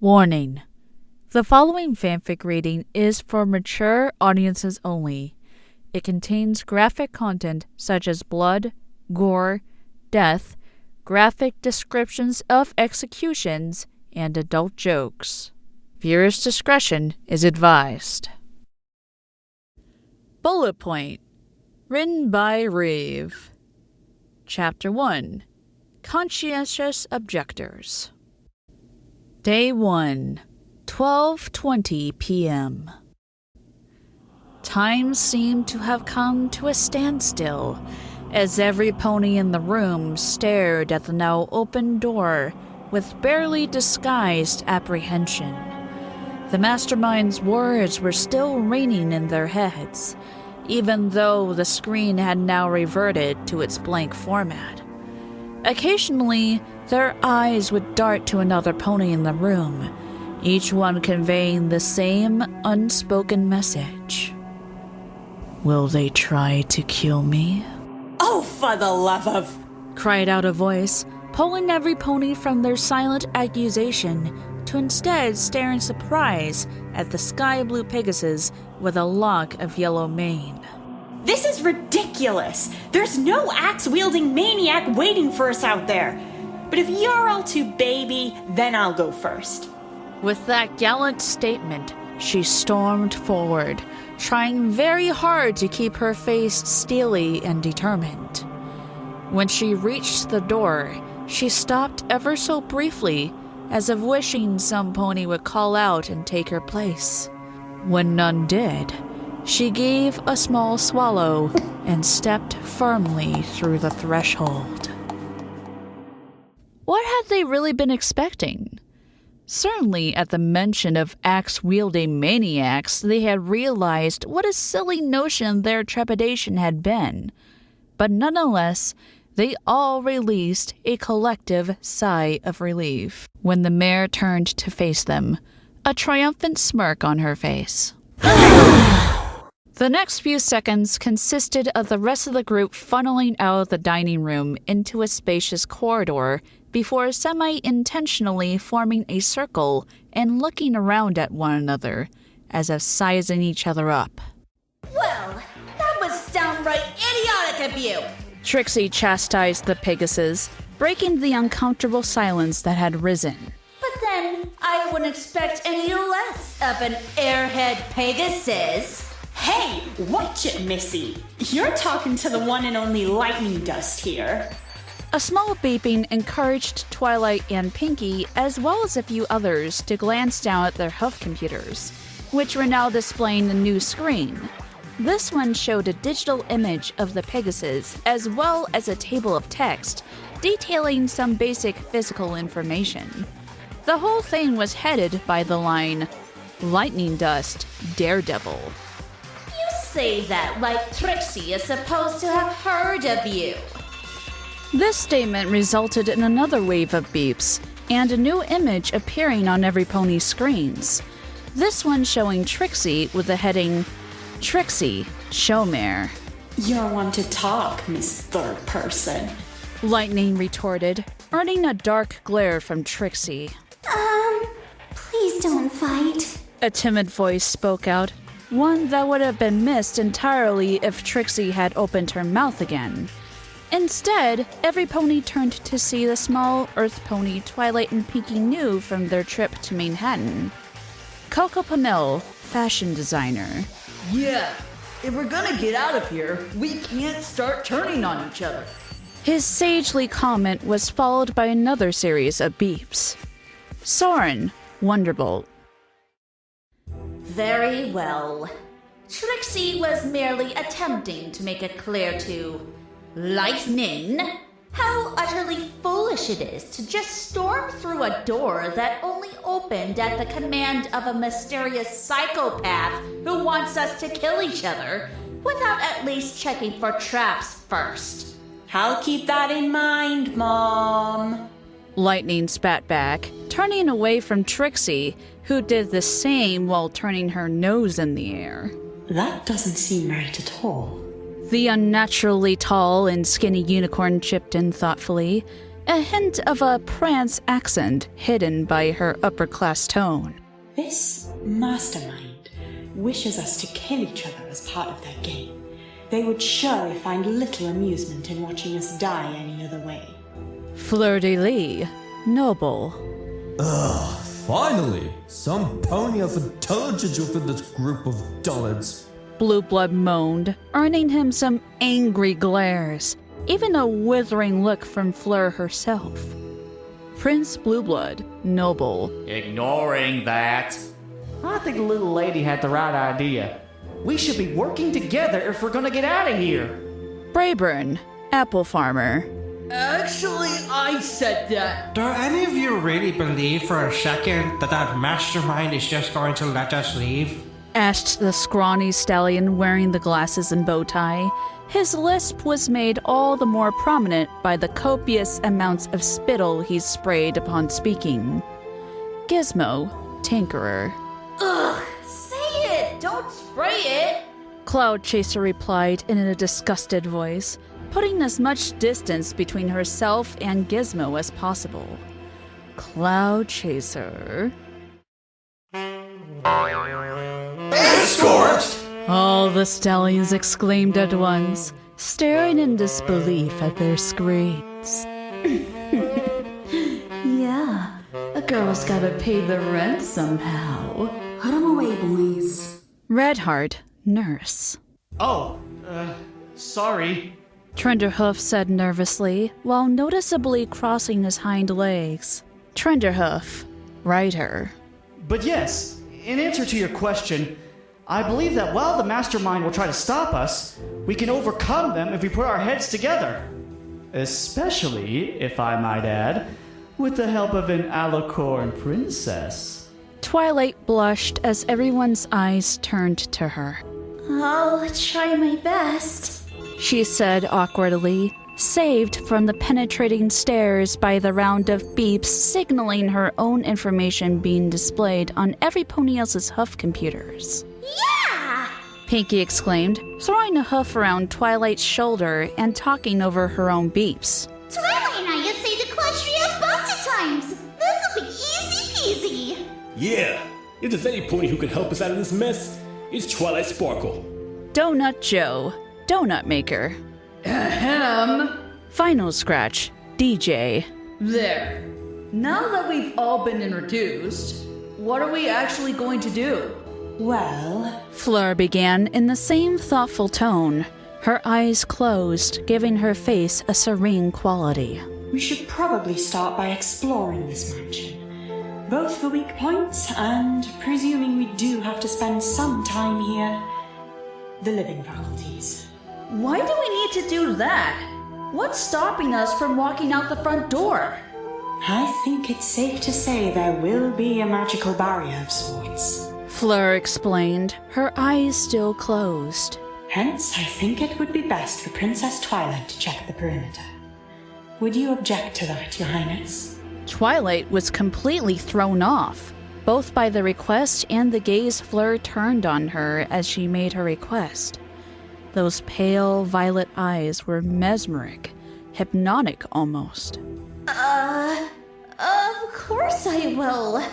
Warning. The following fanfic reading is for mature audiences only. It contains graphic content such as blood, gore, death, graphic descriptions of executions, and adult jokes. Viewers' discretion is advised. Bullet Point. Written by Reeve. Chapter 1. Conscientious Objectors. Day 1. 12:20 p.m. Time seemed to have come to a standstill as every pony in the room stared at the now open door with barely disguised apprehension. The mastermind's words were still ringing in their heads, even though the screen had now reverted to its blank format. Occasionally, their eyes would dart to another pony in the room, each one conveying the same unspoken message. Will they try to kill me? Oh, for the love of... cried out a voice, pulling every pony from their silent accusation to instead stare in surprise at the sky blue Pegasus with a lock of yellow mane. This is ridiculous! There's no axe-wielding maniac waiting for us out there. But if you're all too baby, then I'll go first. With that gallant statement, she stormed forward, trying very hard to keep her face steely and determined. When she reached the door, she stopped ever so briefly, as if wishing some pony would call out and take her place. When none did, she gave a small swallow and stepped firmly through the threshold. What had they really been expecting? Certainly, at the mention of axe-wielding maniacs, they had realized what a silly notion their trepidation had been. But nonetheless, they all released a collective sigh of relief when the mare turned to face them, a triumphant smirk on her face. The next few seconds consisted of the rest of the group funneling out of the dining room into a spacious corridor before semi-intentionally forming a circle and looking around at one another, as if sizing each other up. Well, that was downright idiotic of you! Trixie chastised the Pegasus, breaking the uncomfortable silence that had risen. But then, I wouldn't expect any less of an airhead Pegasus. Hey, watch it, Missy. You're talking to the one and only lightning dust here. A small beeping encouraged Twilight and Pinkie, as well as a few others, to glance down at their health computers, which were now displaying a new screen. This one showed a digital image of the Pegasus, as well as a table of text, detailing some basic physical information. The whole thing was headed by the line, "Lightning Dust, Daredevil." Say that like Trixie is supposed to have heard of you. This statement resulted in another wave of beeps, and a new image appearing on every pony's screens. This one showing Trixie with the heading, "Trixie, Showmare." You're one to talk, Miss Third Person. Lightning retorted, earning a dark glare from Trixie. Please don't fight. A timid voice spoke out, one that would have been missed entirely if Trixie had opened her mouth again. Instead, every pony turned to see the small earth pony Twilight and Pinkie knew from their trip to Manhattan. Coco Pamel, fashion designer. Yeah, if we're gonna get out of here, we can't start turning on each other. His sagely comment was followed by another series of beeps. Soren, Wonderbolt. Very well. Trixie was merely attempting to make it clear to Lightning how utterly foolish it is to just storm through a door that only opened at the command of a mysterious psychopath who wants us to kill each other without at least checking for traps first. I'll keep that in mind, Mom. Lightning spat back, turning away from Trixie, who did the same while turning her nose in the air. That doesn't seem right at all. The unnaturally tall and skinny unicorn chipped in thoughtfully, a hint of a prance accent hidden by her upper-class tone. This mastermind wishes us to kill each other as part of their game. They would surely find little amusement in watching us die any other way. Fleur-de-lis, noble. Ugh, finally! Some pony of intelligence within this group of dullards. Blue Blood moaned, earning him some angry glares, even a withering look from Fleur herself. Prince Blueblood, noble. Ignoring that. I think the little lady had the right idea. We should be working together if we're gonna get out of here. Brayburn, apple farmer. Actually, I said that. Do any of you really believe for a second that mastermind is just going to let us leave? Asked the scrawny stallion wearing the glasses and bow tie. His lisp was made all the more prominent by the copious amounts of spittle he sprayed upon speaking. Gizmo, tinkerer. Ugh, say it! Don't spray it! Cloud Chaser replied in a disgusted voice, putting as much distance between herself and Gizmo as possible. Cloud Chaser. Escort! All the stallions exclaimed at once, staring in disbelief at their screens. Yeah, a girl's gotta pay the rent somehow. Put 'em away, boys. Redheart, nurse. Oh, sorry. Trenderhoof said nervously, while noticeably crossing his hind legs. Trenderhoof, writer. But yes, in answer to your question, I believe that while the mastermind will try to stop us, we can overcome them if we put our heads together. Especially, if I might add, with the help of an alicorn princess. Twilight blushed as everyone's eyes turned to her. I'll try my best. She said awkwardly, saved from the penetrating stares by the round of beeps signaling her own information being displayed on every pony else's hoof computers. Yeah! Pinkie exclaimed, throwing a hoof around Twilight's shoulder and talking over her own beeps. Twilight and I have saved Equestria a bunch of times. This'll be easy peasy. Yeah, if there's any pony who can help us out of this mess, it's Twilight Sparkle. Donut Joe, donut maker. Ahem. Final Scratch, DJ. There. Now that we've all been introduced, what are we actually going to do? Well, Fleur began in the same thoughtful tone, her eyes closed, giving her face a serene quality. we should probably start by exploring this mansion. Both for weak points and, presuming we do have to spend some time here, the living faculties. Why do we need to do that? What's stopping us from walking out the front door? I think it's safe to say there will be a magical barrier of sorts. Fleur explained, her eyes still closed. Hence, I think it would be best for Princess Twilight to check the perimeter. Would you object to that, Your Highness? Twilight was completely thrown off, both by the request and the gaze Fleur turned on her as she made her request. Those pale violet eyes were mesmeric, hypnotic almost. Of course I will.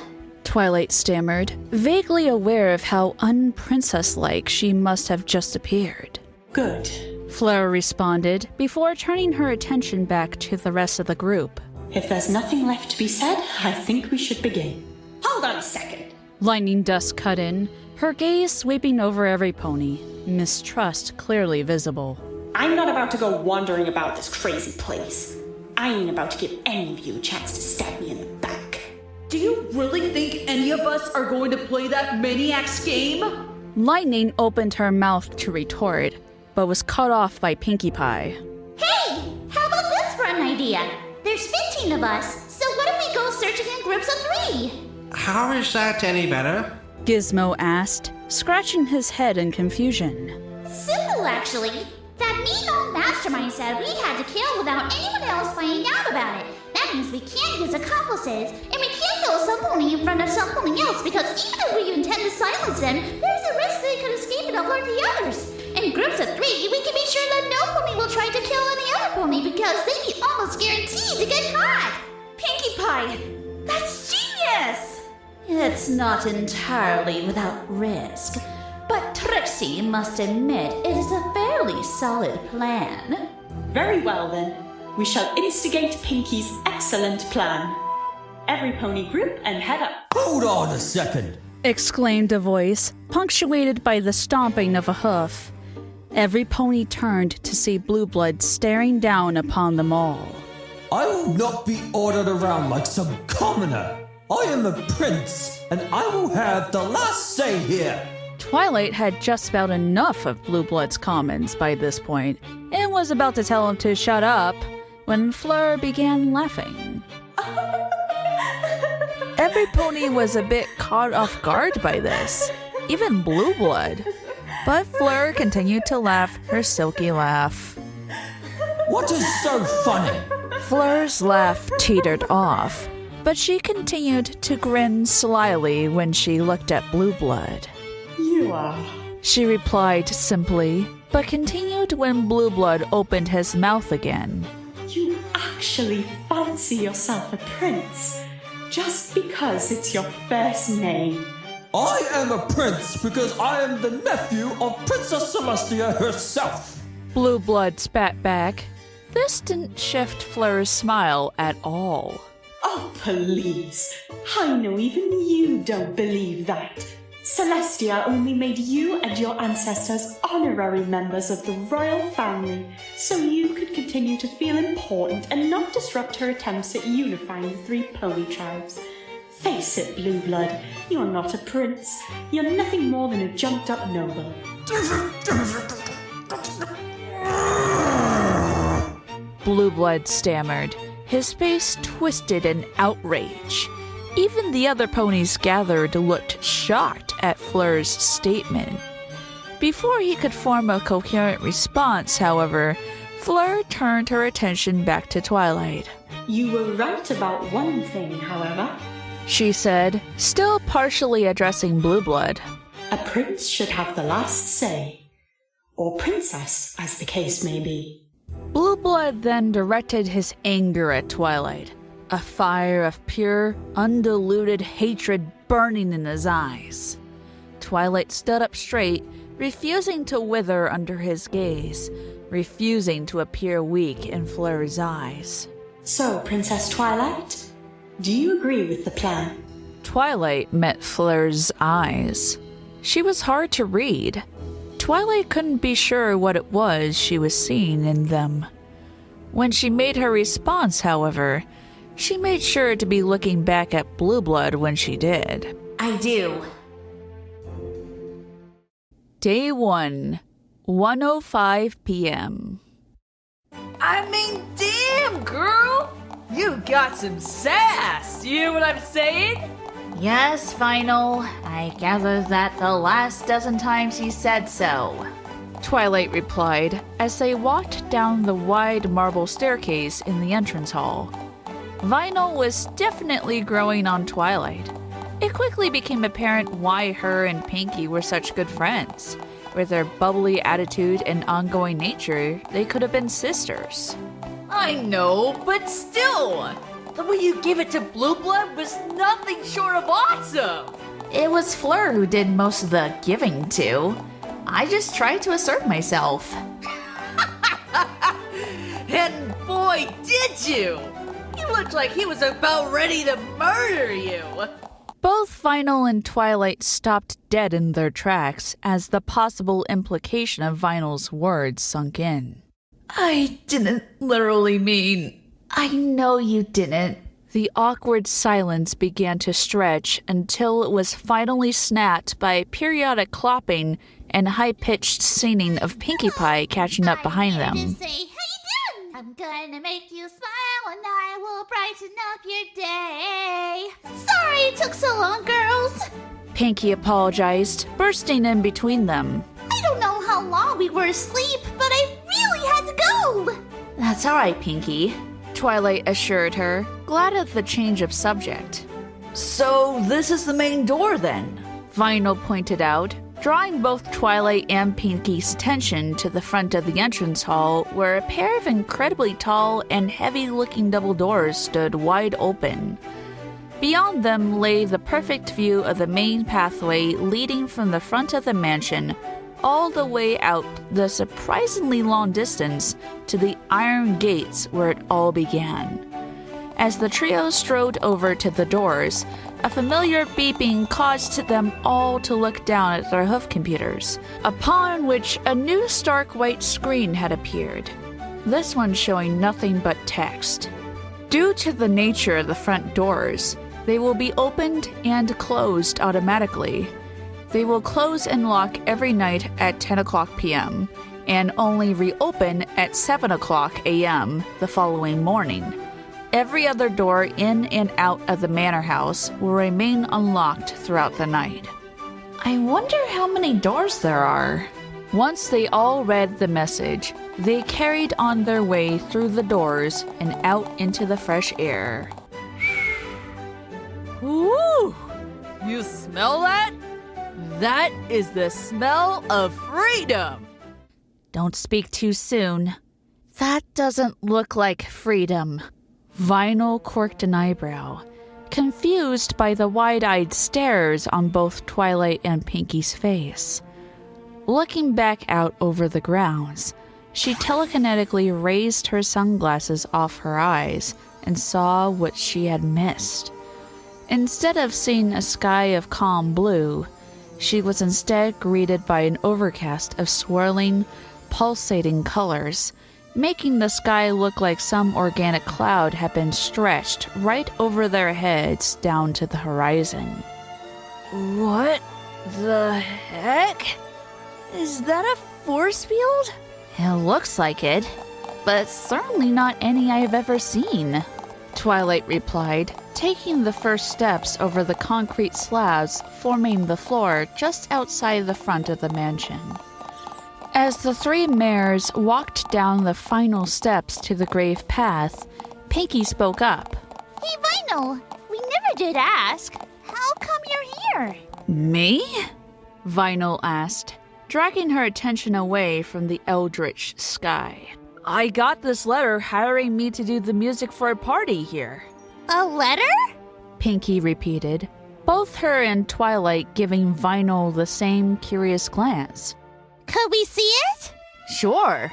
Twilight stammered, vaguely aware of how unprincess-like she must have just appeared. Good. Fleur responded, before turning her attention back to the rest of the group. If there's nothing left to be said, I think we should begin. Hold on a second. Lightning Dust cut in, her gaze sweeping over every pony, mistrust clearly visible. I'm not about to go wandering about this crazy place. I ain't about to give any of you a chance to stab me in the back. Do you really think any of us are going to play that maniac's game? Lightning opened her mouth to retort, but was cut off by Pinkie Pie. Hey, how about this for an idea? There's 15 of us, so what if we go searching in groups of 3? How is that any better? Gizmo asked, scratching his head in confusion. Simple, actually. That mean old mastermind said we had to kill without anyone else finding out about it. That means we can't use accomplices, and we can't kill some pony in front of some pony else, because even if we intend to silence them, there's a risk they could escape and alert the others. In groups of 3, we can be sure that no pony will try to kill any other pony, because because they'd be almost guaranteed to get caught. Pinkie Pie, that's genius! It's not entirely without risk, but Trixie must admit it is a fairly solid plan. Very well then. We shall instigate Pinkie's excellent plan. Every pony group and head up. Hold on a second. Exclaimed a voice, punctuated by the stomping of a hoof. Every pony turned to see Blue Blood staring down upon them all. I will not be ordered around like some commoner. I am a prince, and I will have the last say here. Twilight had just about enough of Blue Blood's comments by this point, and was about to tell him to shut up when Fleur began laughing. Every pony was a bit caught off guard by this, even Blue Blood. But Fleur continued to laugh her silky laugh. What is so funny? Fleur's laugh teetered off, but she continued to grin slyly when she looked at Blue Blood. You are. She replied simply, but continued when Blue Blood opened his mouth again. You actually fancy yourself a prince, just because it's your first name. I am a prince because I am the nephew of Princess Celestia herself. Blue Blood spat back. This didn't shift Fleur's smile at all. Oh, please. I know even you don't believe that. Celestia only made you and your ancestors honorary members of the royal family, so you could continue to feel important and not disrupt her attempts at unifying the three pony tribes. Face it, Blue Blood, you're not a prince. You're nothing more than a jumped-up noble. Blue Blood stammered, his face twisted in outrage. Even the other ponies gathered looked shocked at Fleur's statement. Before he could form a coherent response, however, Fleur turned her attention back to Twilight. You were right about one thing, however, she said, still partially addressing Blue Blood. A prince should have the last say. Or princess, as the case may be. Blue Blood then directed his anger at Twilight, a fire of pure, undiluted hatred burning in his eyes. Twilight stood up straight, refusing to wither under his gaze, refusing to appear weak in Fleur's eyes. So, Princess Twilight, do you agree with the plan? Twilight met Fleur's eyes. She was hard to read. Twilight couldn't be sure what it was she was seeing in them. When she made her response, however, she made sure to be looking back at Blue Blood when she did. I do. Day 1, 1:05 p.m. I mean, damn, girl! You got some sass, you know what I'm saying? Yes, Final. I gather that the last dozen times he said so. Twilight replied as they walked down the wide marble staircase in the entrance hall. Vinyl was definitely growing on Twilight. It quickly became apparent why her and Pinkie were such good friends. With their bubbly attitude and ongoing nature, they could have been sisters. I know, but still, the way you gave it to Blue Blood was nothing short of awesome. It was Fleur who did most of the giving to. I just tried to assert myself. And boy, did you! He looked like he was about ready to murder you. Both Vinyl and Twilight stopped dead in their tracks as the possible implication of Vinyl's words sunk in. I didn't literally mean... I know you didn't. The awkward silence began to stretch until it was finally snapped by periodic clopping and high-pitched singing of Pinkie Pie catching up behind them. Say, how you doing? I'm gonna make you smile and I will brighten up your day. Sorry it took so long, girls. Pinkie apologized, bursting in between them. I don't know how long we were asleep, but I really had to go. That's all right, Pinkie, Twilight assured her, glad at the change of subject. So this is the main door then? Vinyl pointed out, drawing both Twilight and Pinkie's attention to the front of the entrance hall, where a pair of incredibly tall and heavy-looking double doors stood wide open. Beyond them lay the perfect view of the main pathway leading from the front of the mansion all the way out the surprisingly long distance to the iron gates where it all began. As the trio strode over to the doors, a familiar beeping caused them all to look down at their hoof computers, upon which a new stark white screen had appeared, this one showing nothing but text. Due to the nature of the front doors, they will be opened and closed automatically. They will close and lock every night at 10 o'clock p.m. and only reopen at 7 o'clock a.m. the following morning. Every other door in and out of the manor house will remain unlocked throughout the night. I wonder how many doors there are. Once they all read the message, they carried on their way through the doors and out into the fresh air. Ooh! You smell that? That is the smell of freedom! Don't speak too soon. That doesn't look like freedom. Vinyl corked an eyebrow, confused by the wide-eyed stares on both Twilight and Pinkie's face. Looking back out over the grounds, she telekinetically raised her sunglasses off her eyes and saw what she had missed. Instead of seeing a sky of calm blue, she was instead greeted by an overcast of swirling, pulsating colors, making the sky look like some organic cloud had been stretched right over their heads down to the horizon. What the heck? Is that a force field? It looks like it, but certainly not any I've ever seen, Twilight replied, taking the first steps over the concrete slabs forming the floor just outside the front of the mansion. As the three mares walked down the final steps to the grave path, Pinkie spoke up. Hey, Vinyl, we never did ask. How come you're here? Me? Vinyl asked, dragging her attention away from the eldritch sky. I got this letter hiring me to do the music for a party here. A letter? Pinkie repeated, both her and Twilight giving Vinyl the same curious glance. Could we see it? Sure,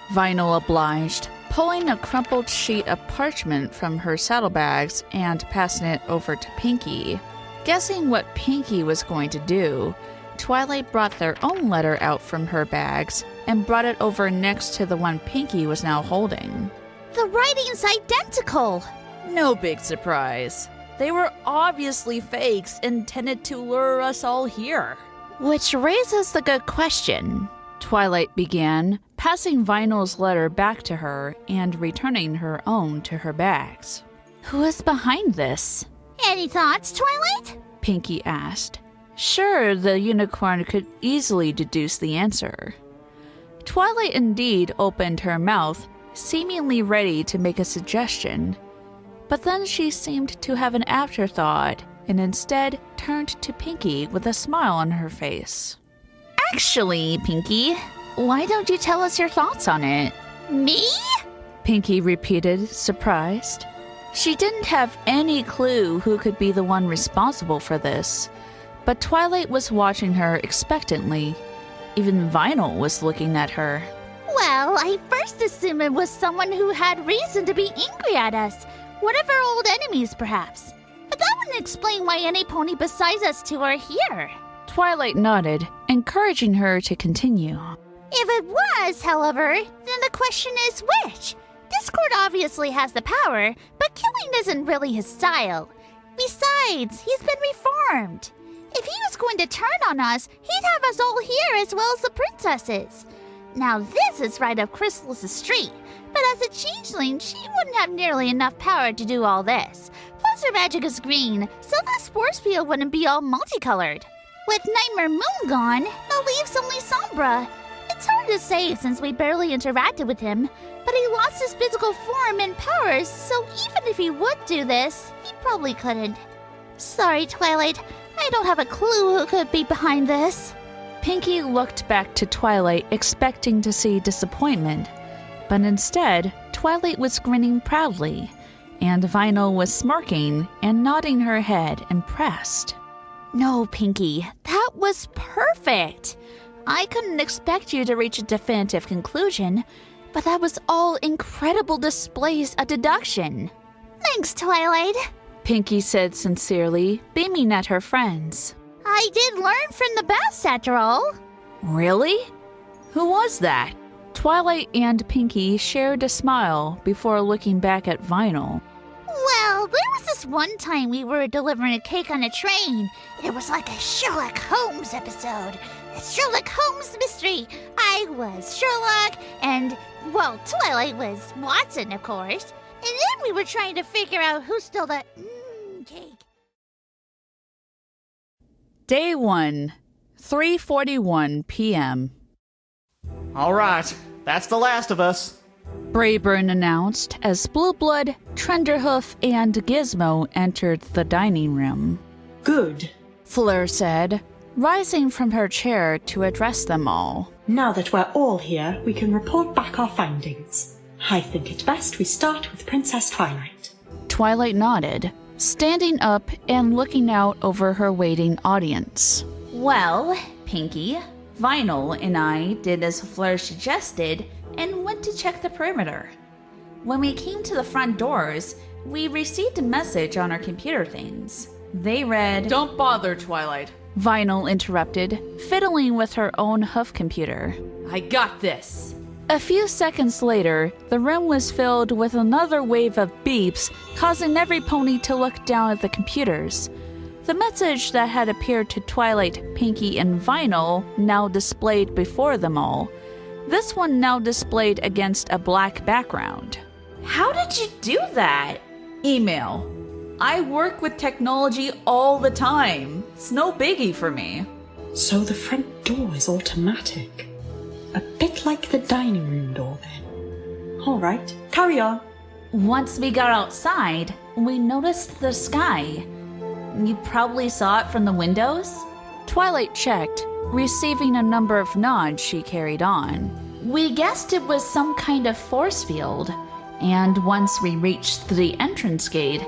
Vinyl obliged, pulling a crumpled sheet of parchment from her saddlebags and passing it over to Pinkie. Guessing what Pinkie was going to do, Twilight brought their own letter out from her bags and brought it over next to the one Pinkie was now holding. The writing's identical. No big surprise. They were obviously fakes intended to lure us all here. Which raises the good question, Twilight began, passing Vinyl's letter back to her and returning her own to her bags. Who is behind this? Any thoughts, Twilight? Pinkie asked. Sure, the unicorn could easily deduce the answer. Twilight indeed opened her mouth, seemingly ready to make a suggestion, but then she seemed to have an afterthought and instead turned to Pinkie with a smile on her face. Actually, Pinkie, why don't you tell us your thoughts on it? Me? Pinkie repeated, surprised. She didn't have any clue who could be the one responsible for this, but Twilight was watching her expectantly. Even Vinyl was looking at her. Well, I first assumed it was someone who had reason to be angry at us. One of our old enemies, perhaps. But that wouldn't explain why any pony besides us two are here. Twilight nodded, encouraging her to continue. If it was, however, then the question is which? Discord obviously has the power, but killing isn't really his style. Besides, he's been reformed. If he was going to turn on us, he'd have us all here as well as the princesses. Now this is right up Chrysalis' street, but as a changeling, she wouldn't have nearly enough power to do all this. Plus her magic is green, so this force field wouldn't be all multicolored. With Nightmare Moon gone, it leaves only Sombra. It's hard to say since we barely interacted with him, but he lost his physical form and powers, so even if he would do this, he probably couldn't. Sorry, Twilight, I don't have a clue who could be behind this. Pinkie looked back to Twilight expecting to see disappointment, but instead, Twilight was grinning proudly, and Vinyl was smirking and nodding her head impressed. No, Pinkie, that was perfect. I couldn't expect you to reach a definitive conclusion, but that was all incredible displays of deduction. Thanks, Twilight. Pinkie said sincerely, beaming at her friends. I did learn from the best, after all. Really? Who was that? Twilight and Pinkie shared a smile before looking back at Vinyl. Well, there was this one time we were delivering a cake on a train. It was like a Sherlock Holmes episode. A Sherlock Holmes mystery. I was Sherlock, and, well, Twilight was Watson, of course. And then we were trying to figure out who stole the cake. Day 1, 3:41 p.m. All right, that's the last of us. Brayburn announced as Blueblood, Trenderhoof, and Gizmo entered the dining room. Good. Fleur said, rising from her chair to address them all. Now that we're all here, we can report back our findings. I think it best we start with Princess Twilight. Twilight nodded, standing up and looking out over her waiting audience. Well, Pinkie, Vinyl, and I did as Fleur suggested and went to check the perimeter. When we came to the front doors, we received a message on our computer things. They read, Don't bother, Twilight. Vinyl interrupted, fiddling with her own hoof computer. I got this. A few seconds later, the room was filled with another wave of beeps, causing every pony to look down at the computers. The message that had appeared to Twilight, Pinkie, and Vinyl now displayed before them all. This one now displayed against a black background. How did you do that? Email. I work with technology all the time. It's no biggie for me. So the front door is automatic. A bit like the dining room door then. All right, carry on. Once we got outside, we noticed the sky. You probably saw it from the windows? Twilight checked, receiving a number of nods. She carried on. We guessed it was some kind of force field, and once we reached the entrance gate,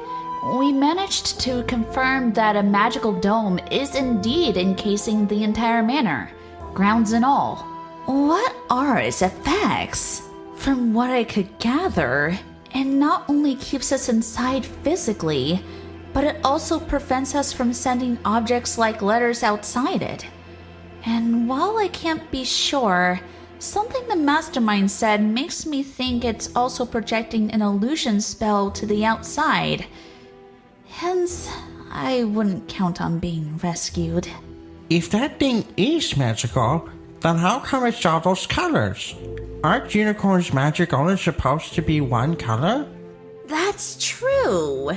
we managed to confirm that a magical dome is indeed encasing the entire manor, grounds and all. What are its effects? From what I could gather, it not only keeps us inside physically, but it also prevents us from sending objects like letters outside it. And while I can't be sure, something the mastermind said makes me think it's also projecting an illusion spell to the outside. Hence, I wouldn't count on being rescued. If that thing is magical, then how come it's all those colors? Aren't unicorns' magic only supposed to be one color? That's true.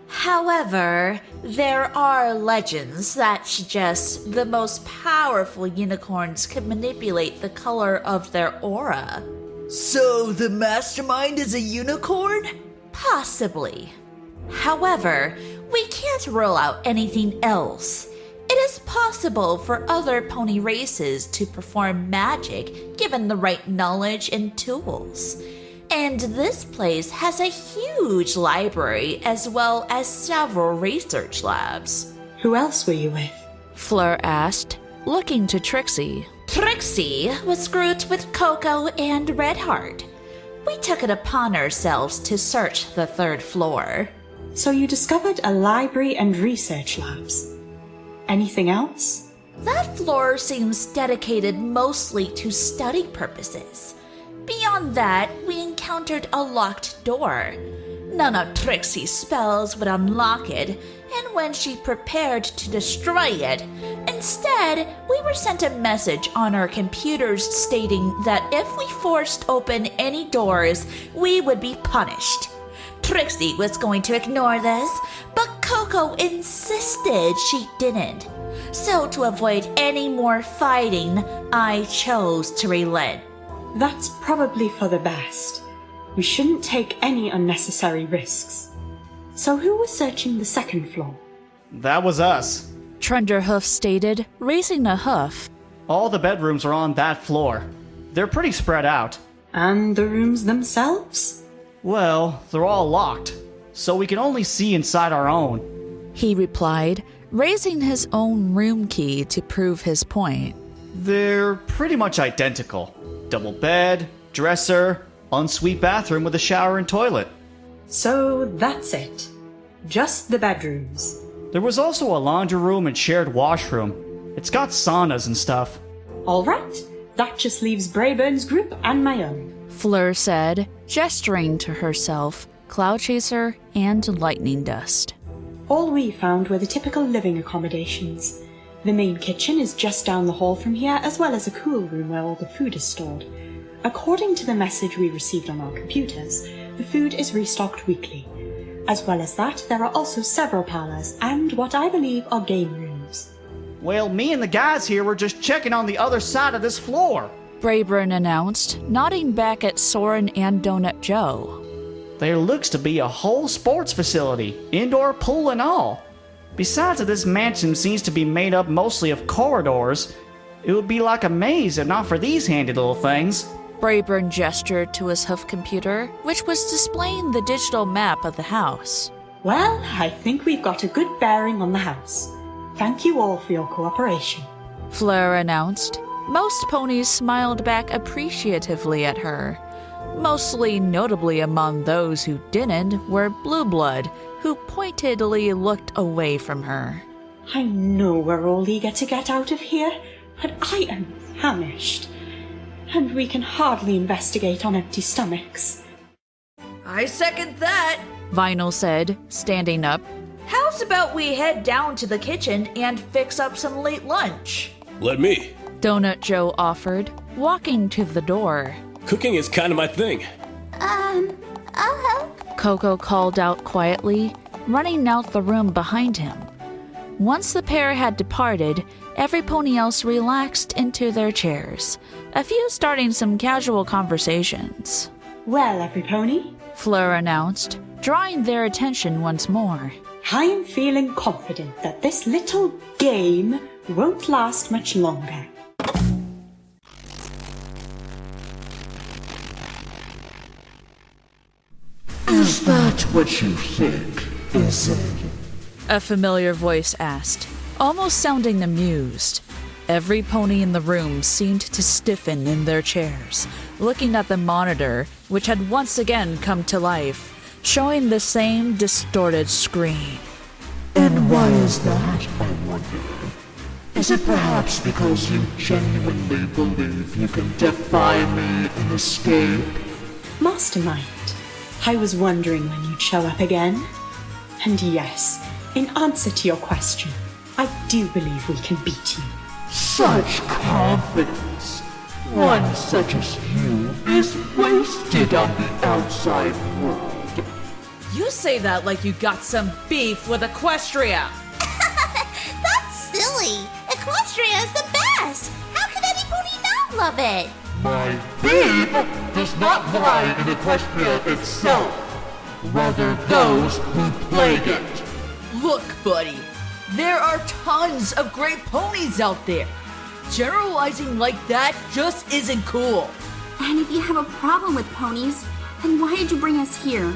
However, there are legends that suggest the most powerful unicorns can manipulate the color of their aura. So the mastermind is a unicorn? Possibly. However, we can't rule out anything else. It is possible for other pony races to perform magic given the right knowledge and tools. And this place has a huge library as well as several research labs. Who else were you with? Fleur asked, looking to Trixie. Trixie was grouped with Coco and Redheart. We took it upon ourselves to search the third floor. So you discovered a library and research labs. Anything else? That floor seems dedicated mostly to study purposes. Beyond that, we encountered a locked door. None of Trixie's spells would unlock it, and when she prepared to destroy it, instead, we were sent a message on our computers stating that if we forced open any doors, we would be punished. Trixie was going to ignore this, but Coco insisted she didn't. So to avoid any more fighting, I chose to relent. That's probably for the best. We shouldn't take any unnecessary risks. So who was searching the second floor? That was us. Trenderhoof stated, raising a hoof. All the bedrooms are on that floor. They're pretty spread out. And the rooms themselves? Well, they're all locked, so we can only see inside our own. He replied, raising his own room key to prove his point. They're pretty much identical. Double bed, dresser, ensuite bathroom with a shower and toilet. So that's it. Just the bedrooms. There was also a laundry room and shared washroom. It's got saunas and stuff. All right, that just leaves Brayburn's group and my own. Fleur said, gesturing to herself, Cloud Chaser, and Lightning Dust. All we found were the typical living accommodations. The main kitchen is just down the hall from here, as well as a cool room where all the food is stored. According to the message we received on our computers, the food is restocked weekly. As well as that, there are also several parlors and what I believe are game rooms. Well, me and the guys here were just checking on the other side of this floor. Brayburn announced, nodding back at Soren and Donut Joe. There looks to be a whole sports facility, indoor pool and all. Besides that this mansion seems to be made up mostly of corridors, it would be like a maze if not for these handy little things. Brayburn gestured to his hoof computer, which was displaying the digital map of the house. Well, I think we've got a good bearing on the house. Thank you all for your cooperation. Fleur announced. Most ponies smiled back appreciatively at her. Mostly notably among those who didn't were Blue Blood, who pointedly looked away from her. I know we're all eager to get out of here, but I am famished. And we can hardly investigate on empty stomachs. I second that. Vinyl said, standing up. How's about we head down to the kitchen and fix up some late lunch? Let me. Donut Joe offered, walking to the door. Cooking is kind of my thing. I'll help. Coco called out quietly, running out the room behind him. Once the pair had departed, every pony else relaxed into their chairs, a few starting some casual conversations. Well, every pony, Fleur announced, drawing their attention once more. I am feeling confident that this little game won't last much longer. Is that what you think, is it? A familiar voice asked, almost sounding amused. Every pony in the room seemed to stiffen in their chairs, looking at the monitor, which had once again come to life, showing the same distorted screen. And why is that, I wonder? Is it perhaps because you genuinely believe you can defy me and escape? Mastermind, I was wondering when you'd show up again. And yes, in answer to your question, I do believe we can beat you. Such confidence! One such as you is wasted on the outside world. You say that like you got some beef with Equestria. That's silly. Equestria is the best. How can any pony not love it? My beef does not lie in Equestria itself, rather those who plague it. Look, buddy, there are tons of great ponies out there. Generalizing like that just isn't cool. And if you have a problem with ponies, then why did you bring us here?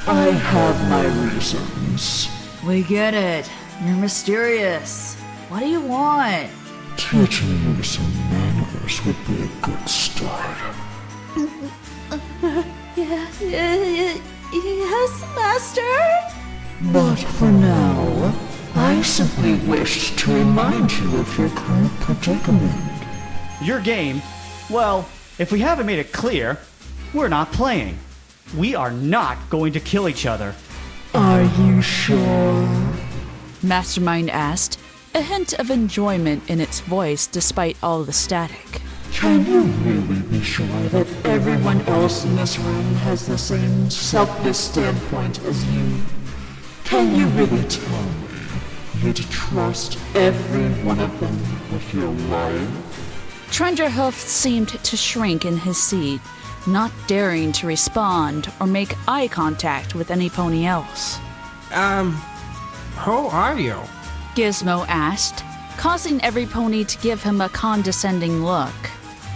I have my reasons. We get it. You're mysterious. What do you want? Teaching you some manners would be a good start. Yes, Master? But for now, I simply wished to remind you of your current predicament. Your game? Well, if we haven't made it clear, we're not playing. We are not going to kill each other. Are you sure? Mastermind asked, a hint of enjoyment in its voice despite all the static. Can you really be sure that everyone else in this room has the same selfless standpoint as you? Can you really tell me you'd trust every one of them with your life? Trenderhoof seemed to shrink in his seat, not daring to respond or make eye contact with any pony else. Who are you? Gizmo asked. causing every pony to give him a condescending look.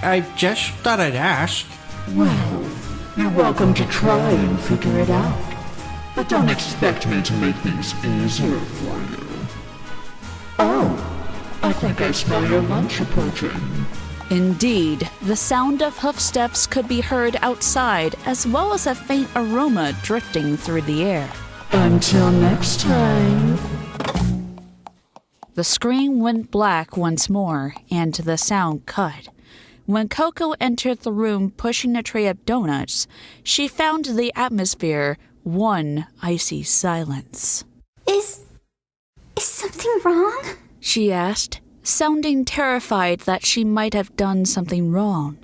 I just thought I'd ask. Well, you're welcome to try and figure it out. But don't expect me to make things easier for you. Oh, I think I smell your lunch approaching. Indeed, the sound of hoofsteps could be heard outside, as well as a faint aroma drifting through the air. Until next time. The screen went black once more, and the sound cut. When Coco entered the room pushing a tray of donuts, she found the atmosphere one icy silence. Is something wrong? She asked, sounding terrified that she might have done something wrong.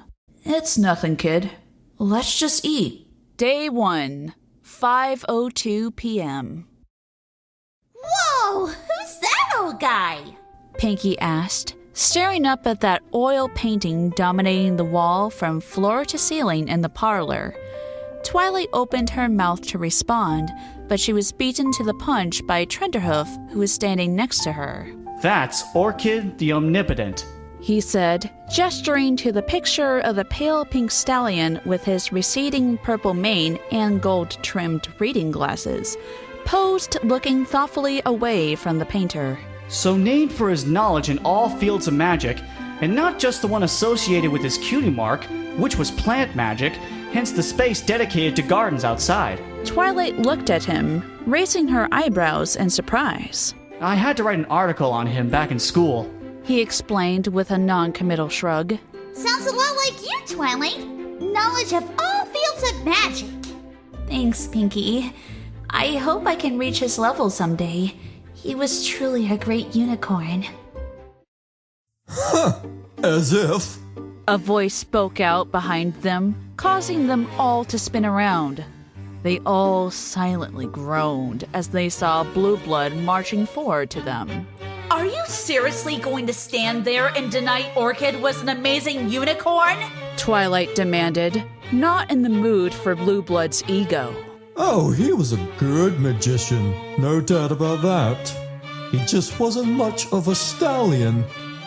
It's nothing, kid. Let's just eat. Day 1, 5:02 p.m. Whoa! Who's that old guy? Pinkie asked, staring up at that oil painting dominating the wall from floor to ceiling in the parlor. Twilight opened her mouth to respond, but she was beaten to the punch by Trenderhoof, who was standing next to her. That's Orchid the Omnipotent, he said, gesturing to the picture of the pale pink stallion with his receding purple mane and gold-trimmed reading glasses, posed looking thoughtfully away from the painter. So named for his knowledge in all fields of magic, and not just the one associated with his cutie mark, which was plant magic, hence the space dedicated to gardens outside. Twilight looked at him, raising her eyebrows in surprise. I had to write an article on him back in school, he explained with a non-committal shrug. Sounds a lot like you, Twilight. Knowledge of all fields of magic. Thanks, Pinkie. I hope I can reach his level someday. He was truly a great unicorn. Huh, as if. A voice spoke out behind them, causing them all to spin around. They all silently groaned as they saw Blue Blood marching forward to them. Are you seriously going to stand there and deny Orchid was an amazing unicorn? Twilight demanded, not in the mood for Blue Blood's ego. Oh, he was a good magician, no doubt about that. He just wasn't much of a stallion.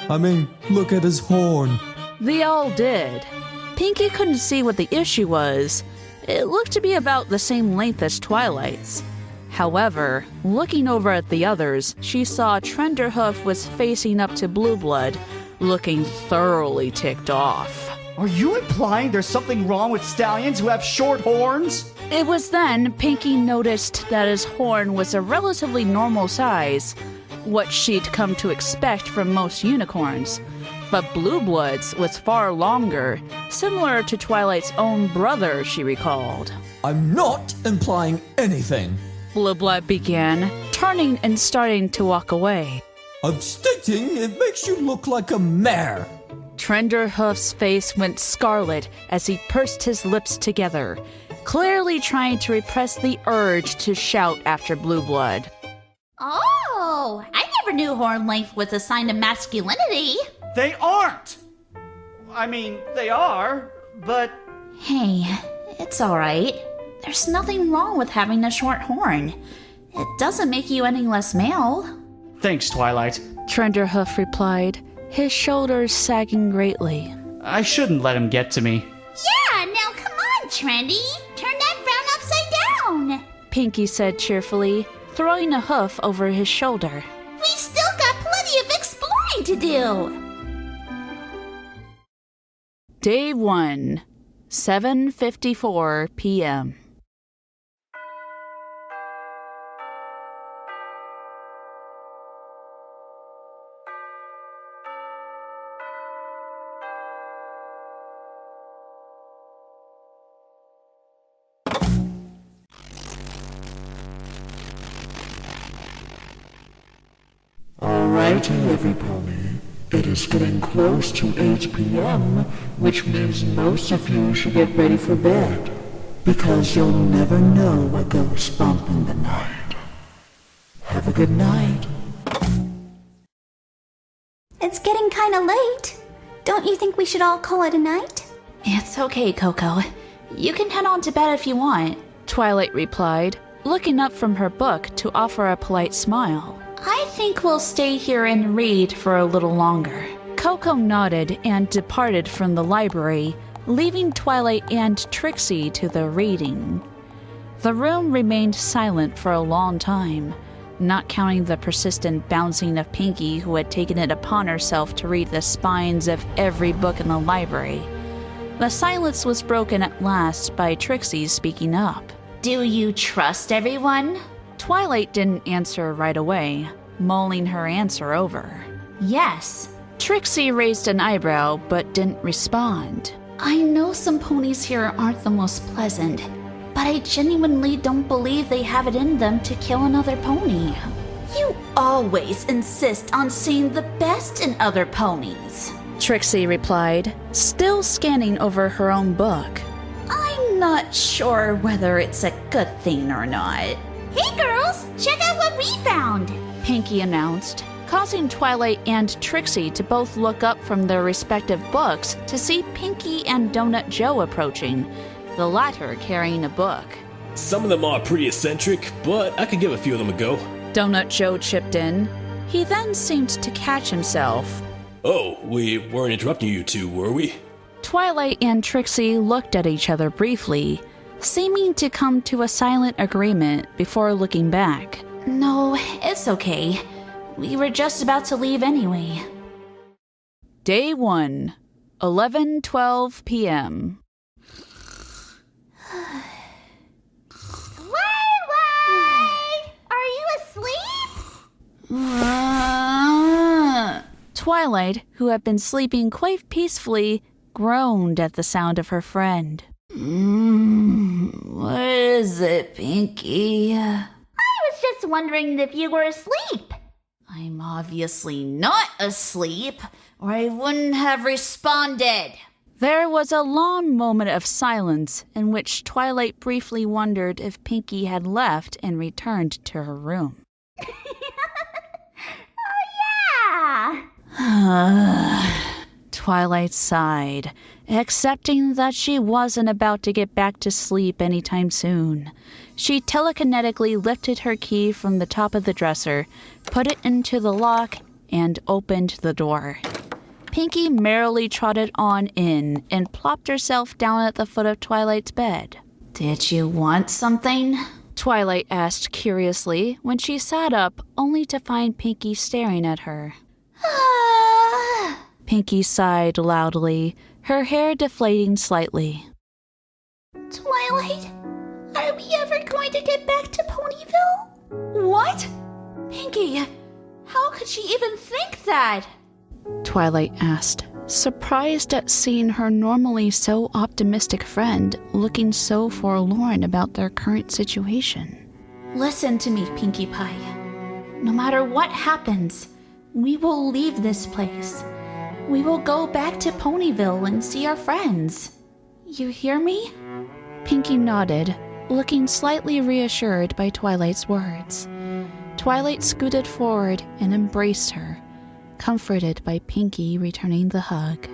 I mean, look at his horn. They all did. Pinkie couldn't see what the issue was. It looked to be about the same length as Twilight's. However, looking over at the others, she saw Trenderhoof was facing up to Blue Blood, looking thoroughly ticked off. Are you implying there's something wrong with stallions who have short horns? It was then Pinkie noticed that his horn was a relatively normal size, what she'd come to expect from most unicorns. But Blue Blood's was far longer, similar to Twilight's own brother, she recalled. I'm not implying anything. Blue Blood began, turning and starting to walk away. I'm stating it makes you look like a mare. Trenderhoof's face went scarlet as he pursed his lips together, clearly trying to repress the urge to shout after Blue Blood. Oh, I never knew horn length was a sign of masculinity. They aren't! I mean, they are, but... Hey, it's alright. There's nothing wrong with having a short horn. It doesn't make you any less male. Thanks, Twilight. Trenderhoof replied, his shoulders sagging greatly. I shouldn't let him get to me. Yeah, now come on, Trendy. Turn that frown upside down. Pinkie said cheerfully, throwing a hoof over his shoulder. We still got plenty of exploring to do. Day 1, 7:54 p.m. Alrighty, everybody. It is getting close to 8 p.m., which means most of you should get ready for bed, because you'll never know what goes bump in the night. Have a good night. It's getting kinda late. Don't you think we should all call it a night? It's okay, Coco. You can head on to bed if you want, Twilight replied, looking up from her book to offer a polite smile. I think we'll stay here and read for a little longer. Coco nodded and departed from the library, leaving Twilight and Trixie to the reading. The room remained silent for a long time, not counting the persistent bouncing of Pinkie, who had taken it upon herself to read the spines of every book in the library. The silence was broken at last by Trixie speaking up. Do you trust everyone? Twilight didn't answer right away, mulling her answer over. Yes. Trixie raised an eyebrow but didn't respond. I know some ponies here aren't the most pleasant, but I genuinely don't believe they have it in them to kill another pony. You always insist on seeing the best in other ponies, Trixie replied, still scanning over her own book. I'm not sure whether it's a good thing or not. Hey girls, check out what we found, Pinkie announced, causing Twilight and Trixie to both look up from their respective books to see Pinkie and Donut Joe approaching, the latter carrying a book. Some of them are pretty eccentric, but I could give a few of them a go. Donut Joe chipped in. He then seemed to catch himself. Oh, we weren't interrupting you two, were we? Twilight and Trixie looked at each other briefly, seeming to come to a silent agreement before looking back. No, it's okay. We were just about to leave anyway. Day 1, 11:12 p.m. Twilight! Are you asleep? Twilight, who had been sleeping quite peacefully, groaned at the sound of her friend. What is it, Pinkie? I was just wondering if you were asleep. I'm obviously not asleep, or I wouldn't have responded. There was a long moment of silence in which Twilight briefly wondered if Pinkie had left and returned to her room. Oh, yeah! Twilight sighed, accepting that she wasn't about to get back to sleep anytime soon. She telekinetically lifted her key from the top of the dresser, put it into the lock, and opened the door. Pinkie merrily trotted on in and plopped herself down at the foot of Twilight's bed. Did you want something? Twilight asked curiously when she sat up, only to find Pinkie staring at her. Pinkie sighed loudly, her hair deflating slightly. Twilight, are we ever going to get back to Ponyville? What? Pinkie, how could she even think that? Twilight asked, surprised at seeing her normally so optimistic friend looking so forlorn about their current situation. Listen to me, Pinkie Pie. No matter what happens, we will leave this place. We will go back to Ponyville and see our friends. You hear me? Pinkie nodded, looking slightly reassured by Twilight's words. Twilight scooted forward and embraced her, comforted by Pinkie returning the hug.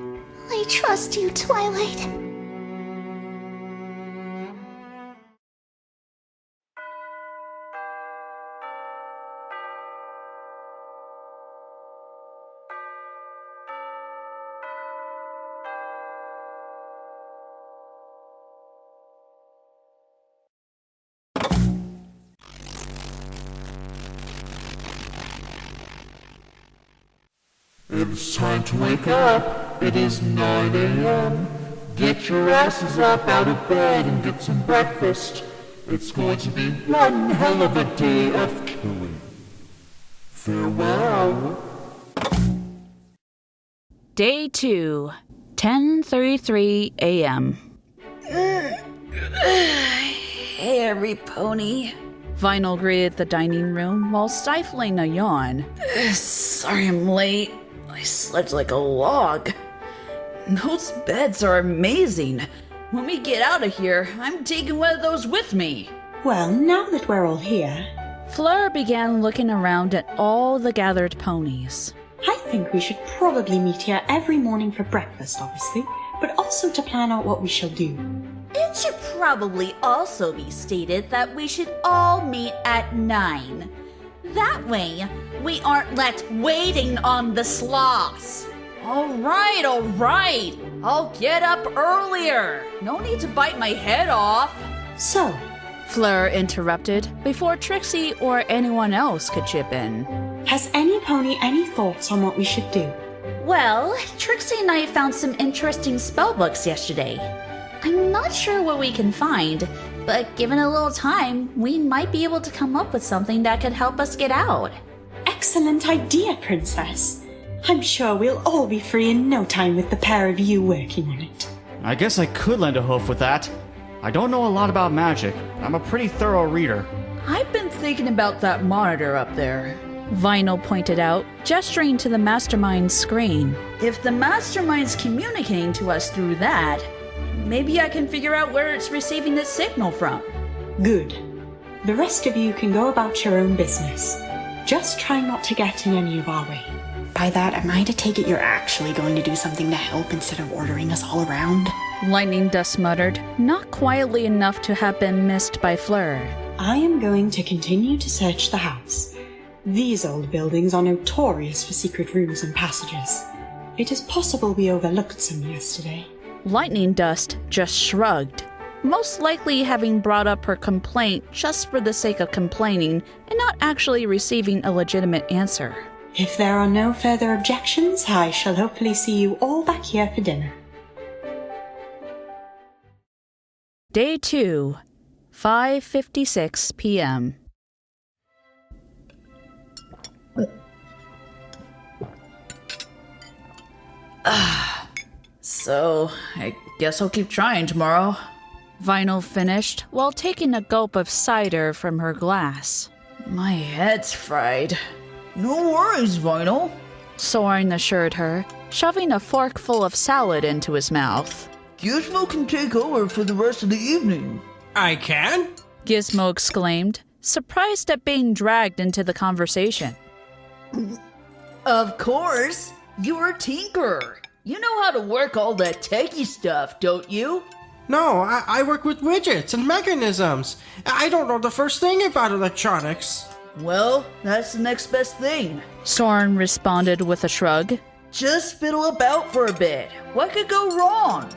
I trust you, Twilight. It's time to wake up. It is 9 a.m. Get your asses up out of bed and get some breakfast. It's going to be one hell of a day of killing. Farewell. Day 2, 10:33 a.m. Hey, every pony. Vinyl greeted the dining room while stifling a yawn. Sorry I'm late. I slept like a log. Those beds are amazing. When we get out of here, I'm taking one of those with me. Well, now that we're all here, Fleur began looking around at all the gathered ponies. I think we should probably meet here every morning for breakfast, obviously, but also to plan out what we shall do. It should probably also be stated that we should all meet at 9. That way, we aren't left waiting on the sloths. All right. I'll get up earlier. No need to bite my head off. So, Fleur interrupted before Trixie or anyone else could chip in. has any pony any thoughts on what we should do? Well, Trixie and I found some interesting spell books yesterday. I'm not sure what we can find, but given a little time, we might be able to come up with something that could help us get out. Excellent idea, Princess. I'm sure we'll all be free in no time with the pair of you working on it. I guess I could lend a hoof with that. I don't know a lot about magic. I'm a pretty thorough reader. I've been thinking about that monitor up there, Vinyl pointed out, gesturing to the mastermind's screen. If the mastermind's communicating to us through that, maybe I can figure out where it's receiving the signal from. Good. The rest of you can go about your own business. Just try not to get in any of our way. By that, am I to take it you're actually going to do something to help instead of ordering us all around? Lightning Dust muttered, not quietly enough to have been missed by Fleur. I am going to continue to search the house. These old buildings are notorious for secret rooms and passages. It is possible we overlooked some yesterday. Lightning Dust just shrugged, most likely having brought up her complaint just for the sake of complaining and not actually receiving a legitimate answer. If there are no further objections, I shall hopefully see you all back here for dinner. Day 2, 5:56 p.m. So, I guess I'll keep trying tomorrow. Vinyl finished while taking a gulp of cider from her glass. My head's fried. No worries, Vinyl, Soren assured her, shoving a forkful of salad into his mouth. Gizmo can take over for the rest of the evening. I can? Gizmo exclaimed, surprised at being dragged into the conversation. Of course. You're a tinkerer. You know how to work all that techie stuff, don't you? No, I work with widgets and mechanisms. I don't know the first thing about electronics. Well, that's the next best thing. Soren responded with a shrug. Just fiddle about for a bit. What could go wrong?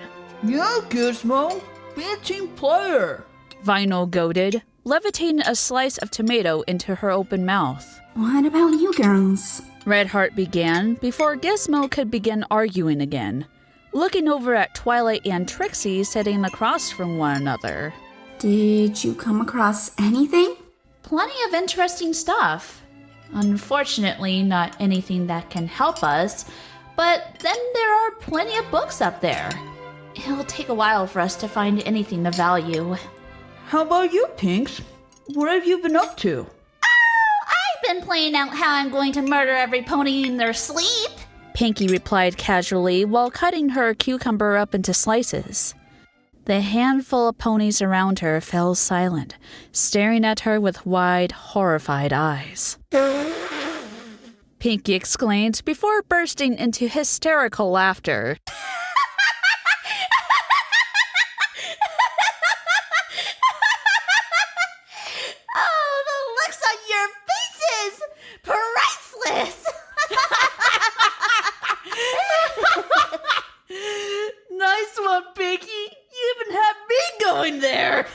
Yeah, Gizmo. Be a team player. Vinyl goaded, levitating a slice of tomato into her open mouth. What about you girls? Redheart began before Gizmo could begin arguing again, looking over at Twilight and Trixie sitting across from one another. Did you come across anything? Plenty of interesting stuff. Unfortunately, not anything that can help us, but then there are plenty of books up there. It'll take a while for us to find anything of value. How about you, Pinks? What have you been up to? I've been playing out how I'm going to murder every pony in their sleep. Pinkie replied casually while cutting her cucumber up into slices. The handful of ponies around her fell silent, staring at her with wide, horrified eyes. Pinkie exclaimed before bursting into hysterical laughter. Oh, the looks on your faces! Priceless! Nice one, Pinky. You even had me going there.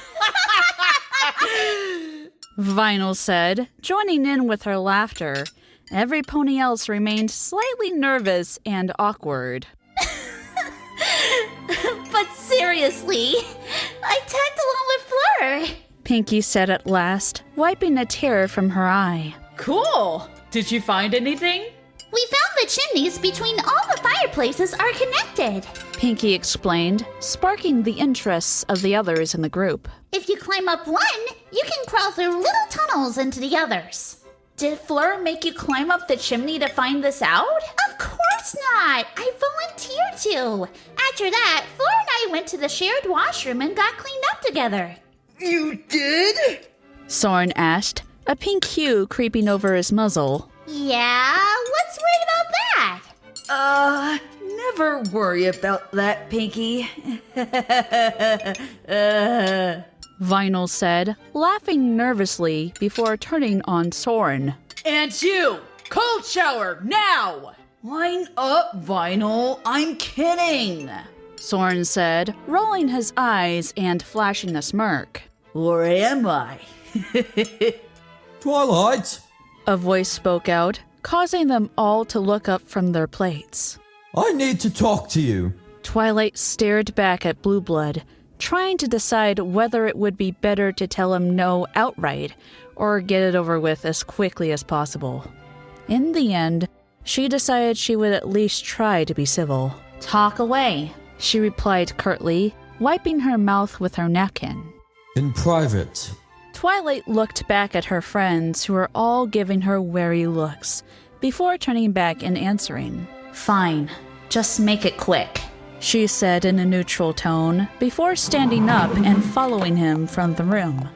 Vinyl said, joining in with her laughter. Every pony else remained slightly nervous and awkward. But seriously, I tagged along with Fleur. Pinkie said at last, wiping a tear from her eye. Cool. Did you find anything? We found the chimneys between all the fireplaces are connected. Pinkie explained, sparking the interests of the others in the group. If you climb up one, you can crawl through little tunnels into the others. Did Fleur make you climb up the chimney to find this out? Of course not! I volunteered to. After that, Fleur and I went to the shared washroom and got cleaned up together. You did? Soren asked, a pink hue creeping over his muzzle. Yeah? What's weird about that? Never worry about that, Pinky. Vinyl said, laughing nervously before turning on Soren. And you! Cold shower, now! Line up, Vinyl. I'm kidding. Soren said, rolling his eyes and flashing a smirk. Or am I? Twilight! A voice spoke out, causing them all to look up from their plates. I need to talk to you. Twilight stared back at Blue Blood, trying to decide whether it would be better to tell him no outright or get it over with as quickly as possible. In the end, she decided she would at least try to be civil. Talk away, she replied curtly, wiping her mouth with her napkin. In private. Twilight looked back at her friends who were all giving her wary looks before turning back and answering. Fine, just make it quick, she said in a neutral tone before standing up and following him from the room.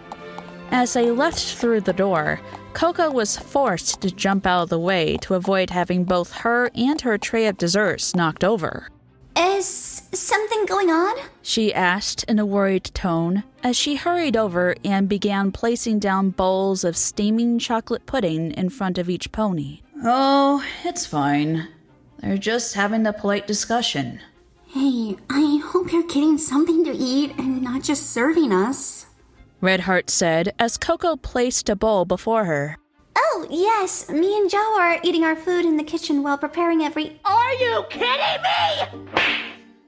As they left through the door, Coco was forced to jump out of the way to avoid having both her and her tray of desserts knocked over. Is something going on? She asked in a worried tone as she hurried over and began placing down bowls of steaming chocolate pudding in front of each pony. Oh, it's fine. They're just having a polite discussion. Hey, I hope you're getting something to eat and not just serving us. Redheart said as Coco placed a bowl before her. Oh, yes, me and Joe are eating our food in the kitchen while preparing every— Are you kidding me?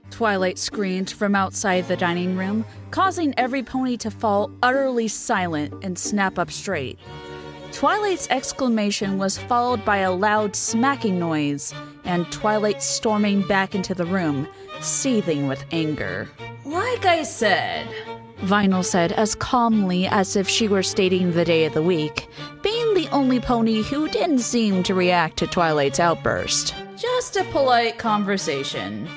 Twilight screamed from outside the dining room, causing every pony to fall utterly silent and snap up straight. Twilight's exclamation was followed by a loud smacking noise, and Twilight storming back into the room, seething with anger. Like I said, Vinyl said as calmly as if she were stating the day of the week, being the only pony who didn't seem to react to Twilight's outburst. Just a polite conversation.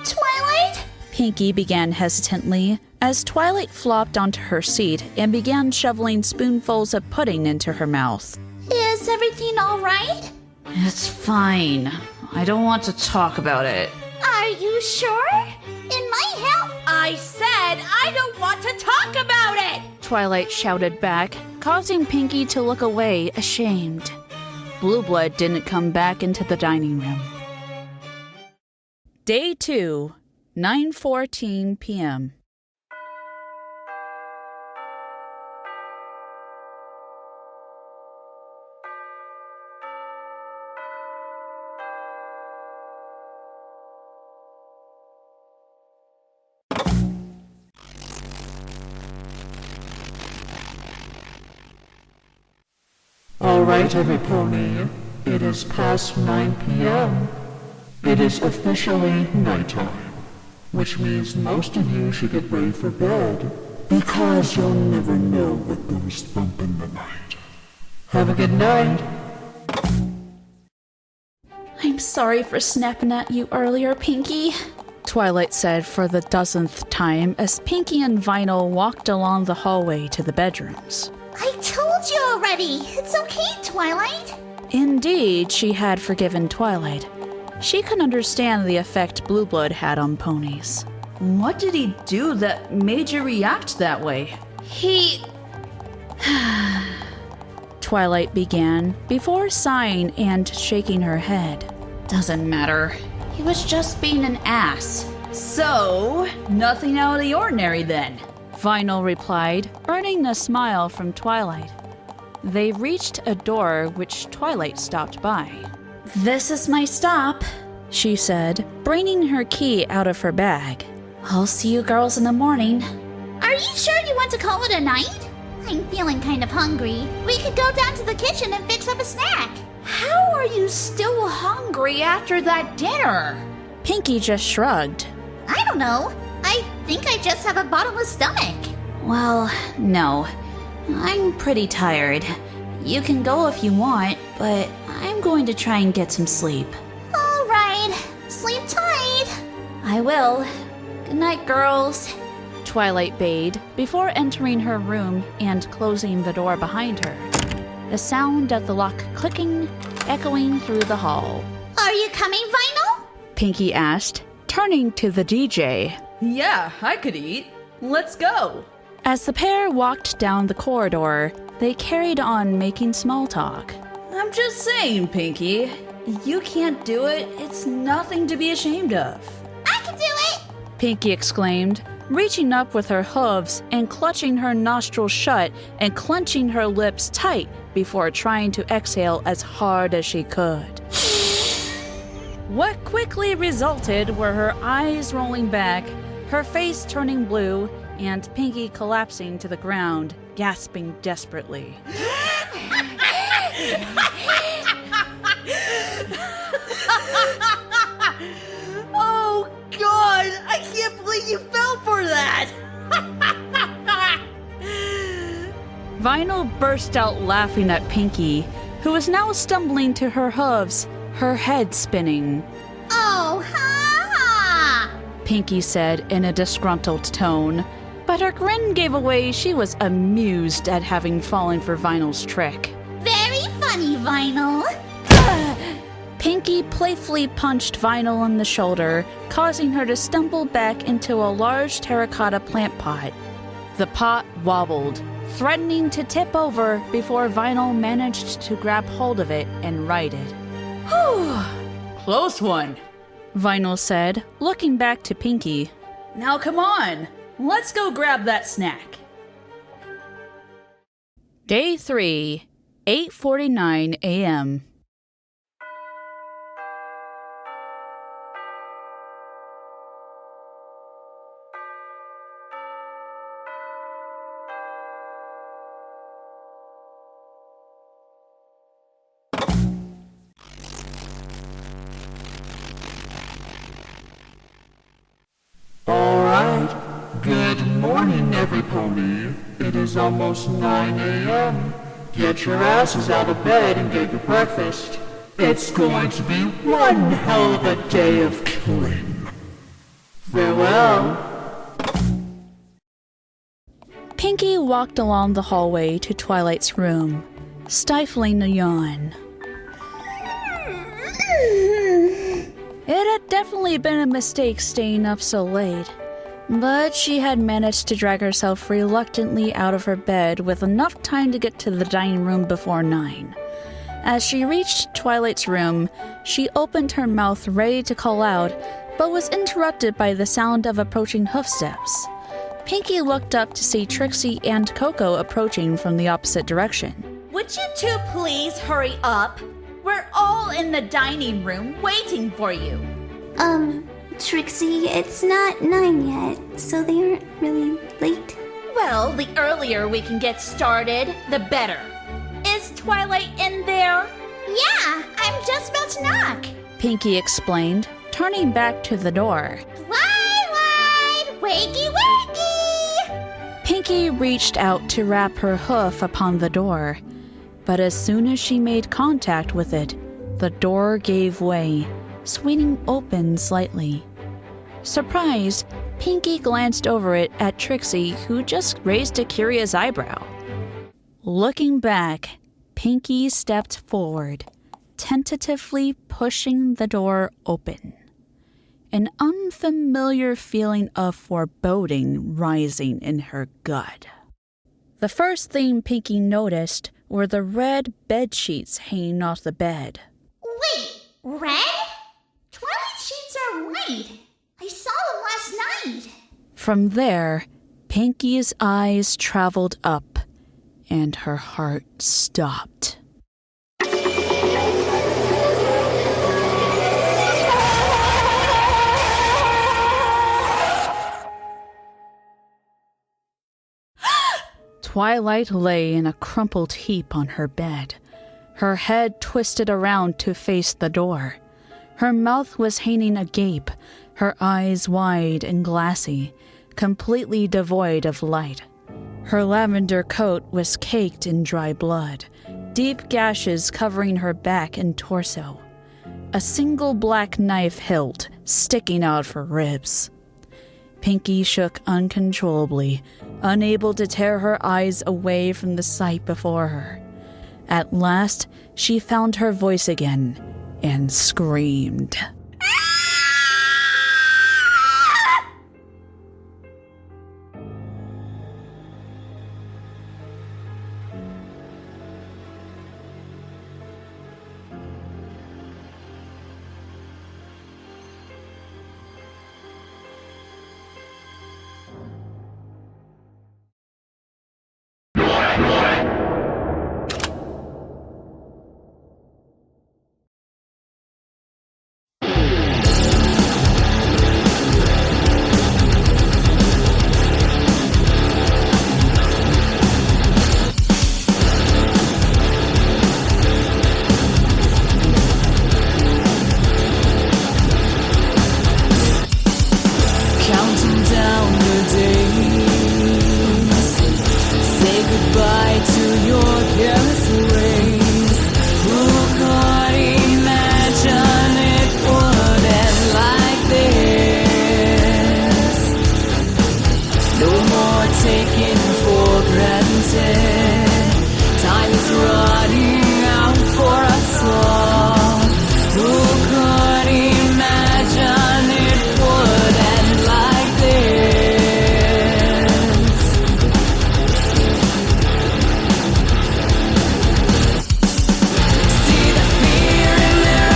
Twilight? Pinkie began hesitantly as Twilight flopped onto her seat and began shoveling spoonfuls of pudding into her mouth. Is everything all right? It's fine. I don't want to talk about it. Are you sure? It might help. I said I don't want to talk about it! Twilight shouted back, causing Pinkie to look away, ashamed. Blue Blood didn't come back into the dining room. Day 2, 9:14 p.m. All right, every pony. It is past 9 p.m. It is officially nighttime, which means most of you should get ready for bed, because you'll never know what goes bump in the night. Have a good night. I'm sorry for snapping at you earlier, Pinkie, Twilight said for the dozenth time as Pinkie and Vinyl walked along the hallway to the bedrooms. I told you already. It's okay, Twilight. Indeed, she had forgiven Twilight. She could understand the effect Blue Blood had on ponies. What did he do that made you react that way? He... Twilight began, before sighing and shaking her head. Doesn't matter. He was just being an ass. So, nothing out of the ordinary then. Vinyl replied, earning a smile from Twilight. They reached a door which Twilight stopped by. This is my stop, she said, bringing her key out of her bag. I'll see you girls in the morning. Are you sure you want to call it a night? I'm feeling kind of hungry. We could go down to the kitchen and fix up a snack. How are you still hungry after that dinner? Pinkie just shrugged. I don't know. I think I just have a bottomless stomach. Well, no. I'm pretty tired. You can go if you want, but I'm going to try and get some sleep. All right. Sleep tight. I will. Good night, girls. Twilight bade before entering her room and closing the door behind her. The sound of the lock clicking, echoing through the hall. Are you coming, Vinyl? Pinkie asked, turning to the DJ. Yeah, I could eat. Let's go. As the pair walked down the corridor, they carried on making small talk. I'm just saying, Pinkie. You can't do it. It's nothing to be ashamed of. I can do it! Pinkie exclaimed, reaching up with her hooves and clutching her nostrils shut and clenching her lips tight before trying to exhale as hard as she could. What quickly resulted were her eyes rolling back, her face turning blue, and Pinkie collapsing to the ground, gasping desperately. Oh, God! I can't believe you fell for that! Vinyl burst out laughing at Pinkie, who was now stumbling to her hooves, her head spinning. Oh, ha ha! Pinkie said in a disgruntled tone, but her grin gave away she was amused at having fallen for Vinyl's trick. Very funny, Vinyl. Pinkie playfully punched Vinyl in the shoulder, causing her to stumble back into a large terracotta plant pot. The pot wobbled, threatening to tip over before Vinyl managed to grab hold of it and right it. Whew! Close one. Vinyl said, looking back to Pinkie. Now come on, let's go grab that snack. Day 3, 8:49 a.m. Alright, good morning every pony. It is almost 9 a.m. Get your asses out of bed and get your breakfast. It's going to be one hell of a day of killing. Farewell. Pinkie walked along the hallway to Twilight's room, stifling a yawn. It had definitely been a mistake staying up so late, but she had managed to drag herself reluctantly out of her bed with enough time to get to the dining room before 9. As she reached Twilight's room, she opened her mouth ready to call out, but was interrupted by the sound of approaching hoofsteps. Pinkie looked up to see Trixie and Coco approaching from the opposite direction. Would you two please hurry up? We're all in the dining room waiting for you. Trixie, it's not 9 yet, so they aren't really late. Well, the earlier we can get started, the better. Is Twilight in there? Yeah, I'm just about to knock. Pinkie explained, turning back to the door. Twilight! Wakey wakey! Pinkie reached out to wrap her hoof upon the door, but as soon as she made contact with it, the door gave way, swinging open slightly. Surprised, Pinkie glanced over it at Trixie, who just raised a curious eyebrow. Looking back, Pinkie stepped forward, tentatively pushing the door open. An unfamiliar feeling of foreboding rising in her gut. The first thing Pinkie noticed were the red bed sheets hanging off the bed. Wait, red? Twilight sheets are white. I saw them last night. From there, Pinkie's eyes traveled up, and her heart stopped. Twilight lay in a crumpled heap on her bed, her head twisted around to face the door. Her mouth was hanging agape, her eyes wide and glassy, completely devoid of light. Her lavender coat was caked in dry blood, deep gashes covering her back and torso. A single black knife hilt sticking out for ribs. Pinkie shook uncontrollably, unable to tear her eyes away from the sight before her. At last, she found her voice again and screamed. Say goodbye to your careless ways. Who could imagine it would end like this? No more taking for granted. Time is running out for us all. Who could imagine it would end like this? See the fear in their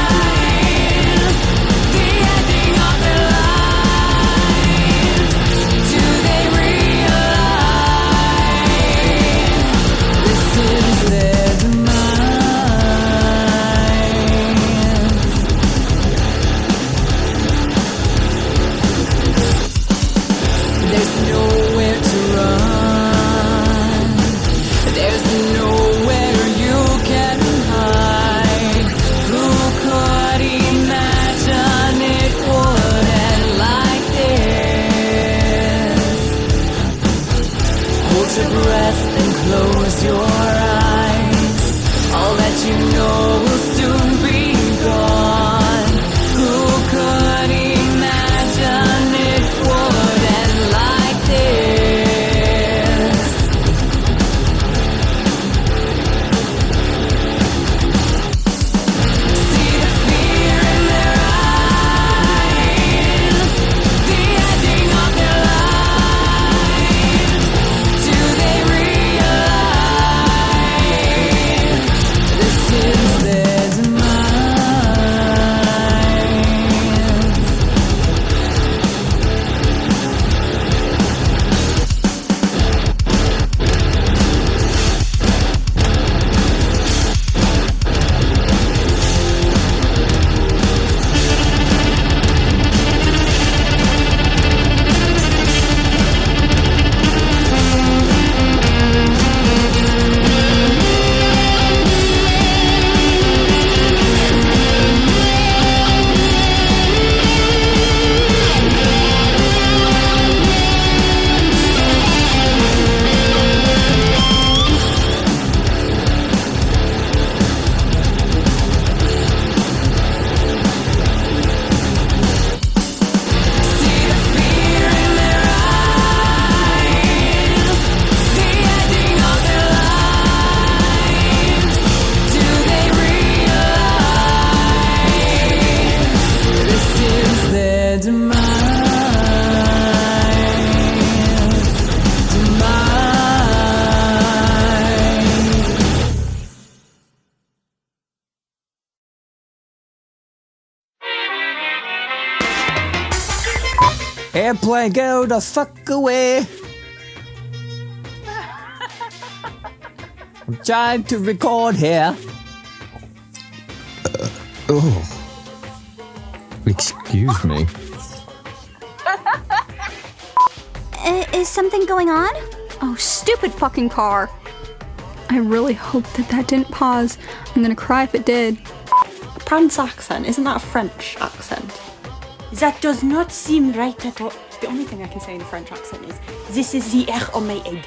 eyes, the ending of their lives. Do they realize this is their demise? There's nowhere to run. There's nowhere you can hide. Who could imagine it would end like this? Hold your breath and close your eyes. All that you know will soon be gone. Who could imagine it would end like this? See the fear in their eyes, the ending of their lives. Do they realize this is their demise? See the fear in their eyes, the ending of their lives. Do they realize this is their demise? Demise. Airplane, go the fuck away. I'm trying to record here. Oh. Excuse me. Is something going on? Oh, stupid fucking car. I really hope that didn't pause. I'm gonna cry if it did. France accent, isn't that a French accent? That does not seem right at all. The only thing I can say in a French accent is, this is the air on my head.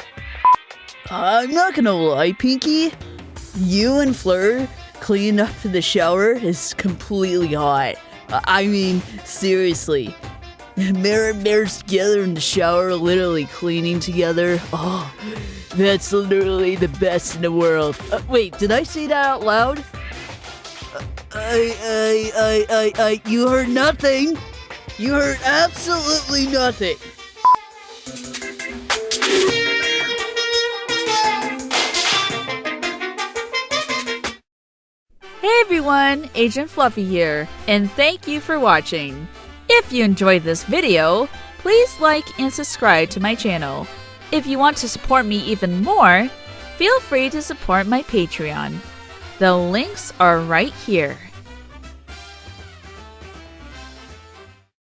I'm not gonna lie, Pinkie. You and Fleur cleaning up in the shower is completely hot. I mean, seriously. Mirror and bears together in the shower, literally cleaning together. Oh, that's literally the best in the world. Wait, did I say that out loud? You heard nothing. You heard absolutely nothing. Hey everyone, Agent Fluffy here, and thank you for watching. If you enjoyed this video, please like and subscribe to my channel. If you want to support me even more, feel free to support my Patreon. The links are right here.